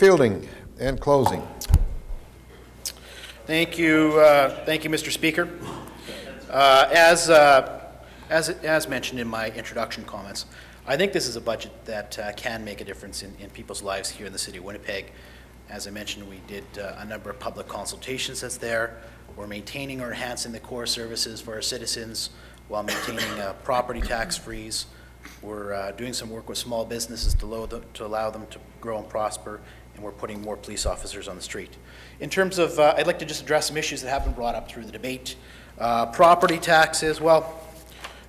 Fielding and closing. Thank you, Mr. Speaker. As mentioned in my introduction comments, I think this is a budget that can make a difference in people's lives here in the city of Winnipeg. As I mentioned, we did a number of public consultations that's there. We're maintaining or enhancing the core services for our citizens while maintaining property tax freeze. We're doing some work with small businesses to allow them to grow and prosper, and we're putting more police officers on the street. In terms of, I'd like to just address some issues that have been brought up through the debate. Property taxes, well,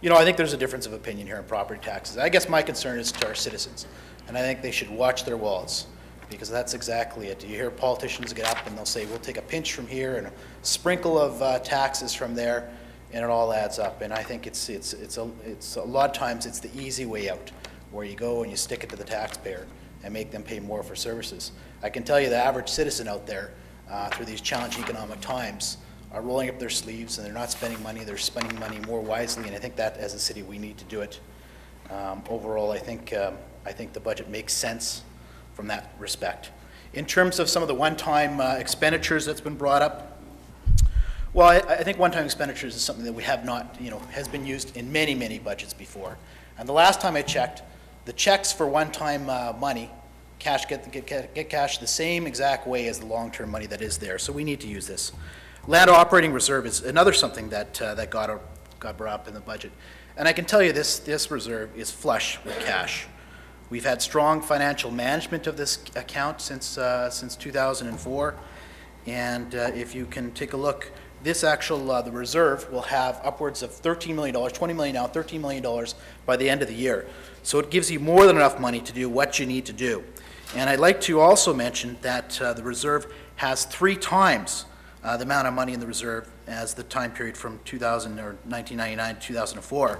you know, I think there's a difference of opinion here on property taxes. I guess my concern is to our citizens, and I think they should watch their wallets, because that's exactly it. You hear politicians get up and they'll say, we'll take a pinch from here and a sprinkle of taxes from there, and it all adds up. And I think it's a lot of times it's the easy way out, where you go and you stick it to the taxpayer and make them pay more for services. I can tell you the average citizen out there through these challenging economic times are rolling up their sleeves, and they're not spending money, they're spending money more wisely, and I think that as a city we need to do it. Overall, I think the budget makes sense from that respect. In terms of some of the one-time expenditures that's been brought up, well, I think one-time expenditures is something that we have not, has been used in many, many budgets before. And the last time I checked, the checks for one-time money, cash get cash the same exact way as the long-term money that is there. So we need to use this. Land operating reserve is another something that got brought up in the budget. And I can tell you this reserve is flush with cash. We've had strong financial management of this account since 2004. And if you can take a look, this the reserve will have upwards of $13 million, $20 million now, $13 million by the end of the year. So it gives you more than enough money to do what you need to do. And I'd like to also mention that the reserve has 3 times the amount of money in the reserve as the time period from 1999 to 2004.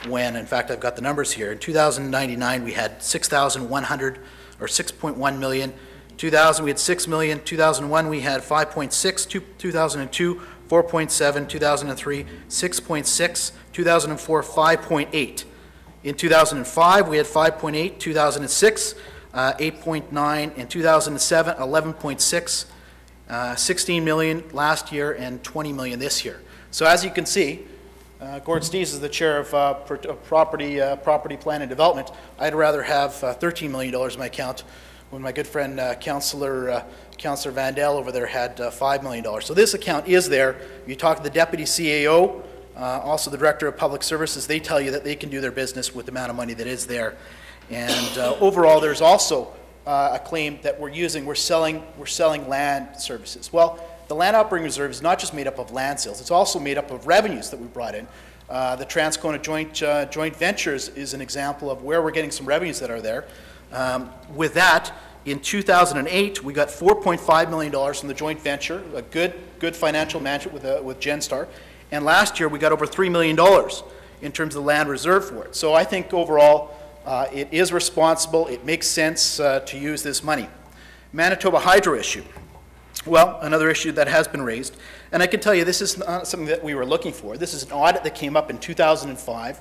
When, in fact, I've got the numbers here. In 2099, we had 6,100 or 6.1 million. 2000, we had 6 million. 2001, we had 5.6. 2002, 4.7. 2003, 6.6. 2004, 5.8. In 2005, we had 5.8. 2006, 8.9. In 2007, 11.6. 16 million last year and 20 million this year. So as you can see, Gord Steeves is the chair of property plan and development. I'd rather have $13 million in my account when my good friend Councillor Vandell over there had $5 million. So this account is there. You talk to the deputy CAO, also the director of public services, they tell you that they can do their business with the amount of money that is there. And overall, there's also a claim that we're selling land services. Well, the land operating reserve is not just made up of land sales, it's also made up of revenues that we brought in. The Transcona joint ventures is an example of where we're getting some revenues that are there. With that, in 2008, we got $4.5 million from the joint venture, a good financial management with Genstar. And last year, we got over $3 million in terms of the land reserve for it. So I think overall, it is responsible. It makes sense to use this money. Manitoba Hydro issue. Well, another issue that has been raised, and I can tell you this is not something that we were looking for. This is an audit that came up in 2005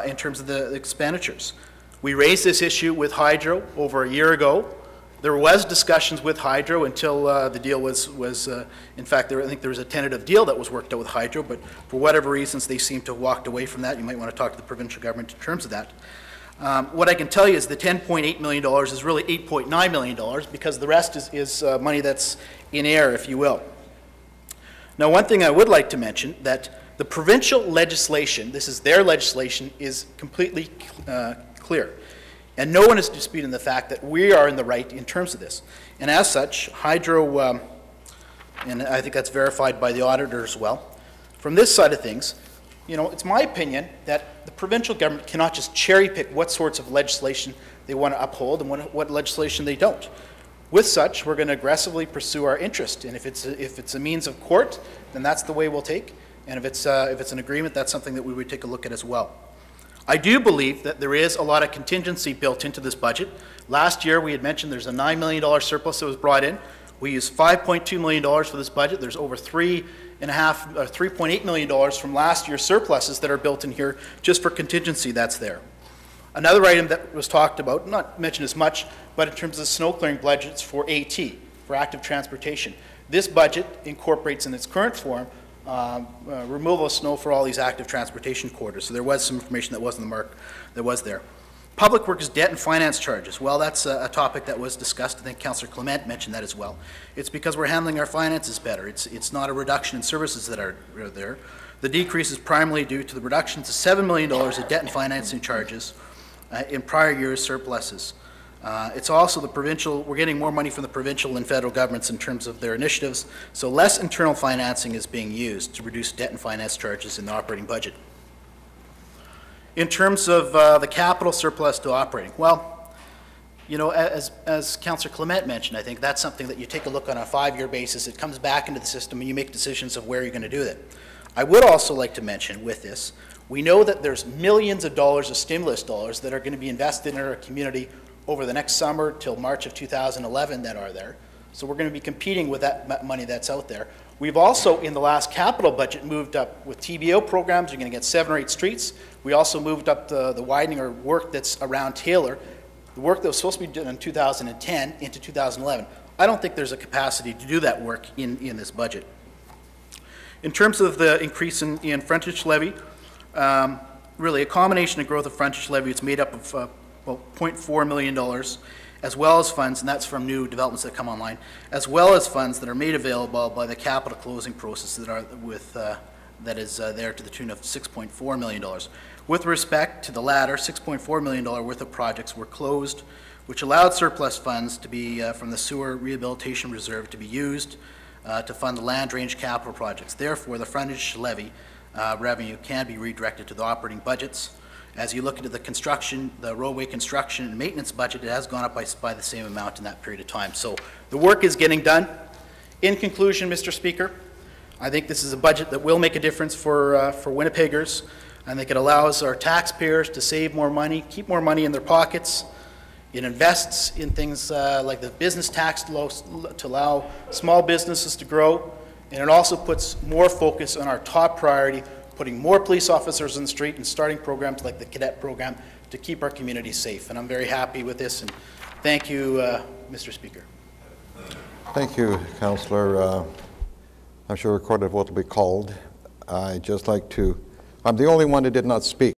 in terms of the expenditures. We raised this issue with Hydro over a year ago. There was discussions with Hydro until the deal was in fact, I think there was a tentative deal that was worked out with Hydro, but for whatever reasons, they seem to have walked away from that. You might want to talk to the provincial government in terms of that. What I can tell you is the $10.8 million is really $8.9 million because the rest is money that's in air, if you will. Now, one thing I would like to mention that the provincial legislation, this is their legislation, is completely clear. And no one is disputing the fact that we are in the right in terms of this. And as such, Hydro, and I think that's verified by the auditor as well, from this side of things, it's my opinion that the provincial government cannot just cherry pick what sorts of legislation they want to uphold and what legislation they don't. With such, we're going to aggressively pursue our interest, and if it's a means of court, then that's the way we'll take. And if it's an agreement, that's something that we would take a look at as well. I do believe that there is a lot of contingency built into this budget. Last year, we had mentioned there's a $9 million surplus that was brought in. We used $5.2 million for this budget. There's over $3.8 million from last year's surpluses that are built in here just for contingency that's there. Another item that was talked about, not mentioned as much, but in terms of snow clearing budgets for AT, for active transportation. This budget incorporates in its current form removal of snow for all these active transportation corridors. So there was some information that was in the mark that was there. Public Works debt and finance charges. Well, that's a topic that was discussed. I think Councillor Clement mentioned that as well. It's because we're handling our finances better. It's not a reduction in services that are there. The decrease is primarily due to the reduction to $7 million of debt and financing charges in prior years' surpluses. It's also the provincial, we're getting more money from the provincial and federal governments in terms of their initiatives, so less internal financing is being used to reduce debt and finance charges in the operating budget. In terms of the capital surplus to operating, well, you know, as Councillor Clement mentioned, I think that's something that you take a look on a 5-year basis. It comes back into the system and you make decisions of where you're going to do that. I would also like to mention with this, we know that there's millions of dollars of stimulus dollars that are going to be invested in our community over the next summer till March of 2011 that are there. So we're going to be competing with that money that's out there. We've also, in the last capital budget, moved up with TBO programs. You're going to get 7 or 8 streets. We also moved up the widening or work that's around Taylor, the work that was supposed to be done in 2010 into 2011. I don't think there's a capacity to do that work in this budget. In terms of the increase in frontage levy, really a combination of growth of frontage levy. It's made up of well, $0.4 million, as well as funds, and that's from new developments that come online, as well as funds that are made available by the capital closing process that are with that is there to the tune of $6.4 million. With respect to the latter, $6.4 million worth of projects were closed, which allowed surplus funds to be from the sewer rehabilitation reserve to be used to fund the land range capital projects. Therefore, the frontage levy revenue can be redirected to the operating budgets. As you look into the construction, the roadway construction and maintenance budget, it has gone up by the same amount in that period of time. So the work is getting done. In conclusion, Mr. Speaker, I think this is a budget that will make a difference for Winnipeggers. I think it allows our taxpayers to save more money, keep more money in their pockets. It invests in things like the business tax to allow small businesses to grow. And it also puts more focus on our top priority, putting more police officers on the street and starting programs like the cadet program to keep our communities safe. And I'm very happy with this, and thank you, Mr. Speaker. Thank you, Councillor. I'm sure a recorded vote will be called. I'd just like to, I'm the only one who did not speak.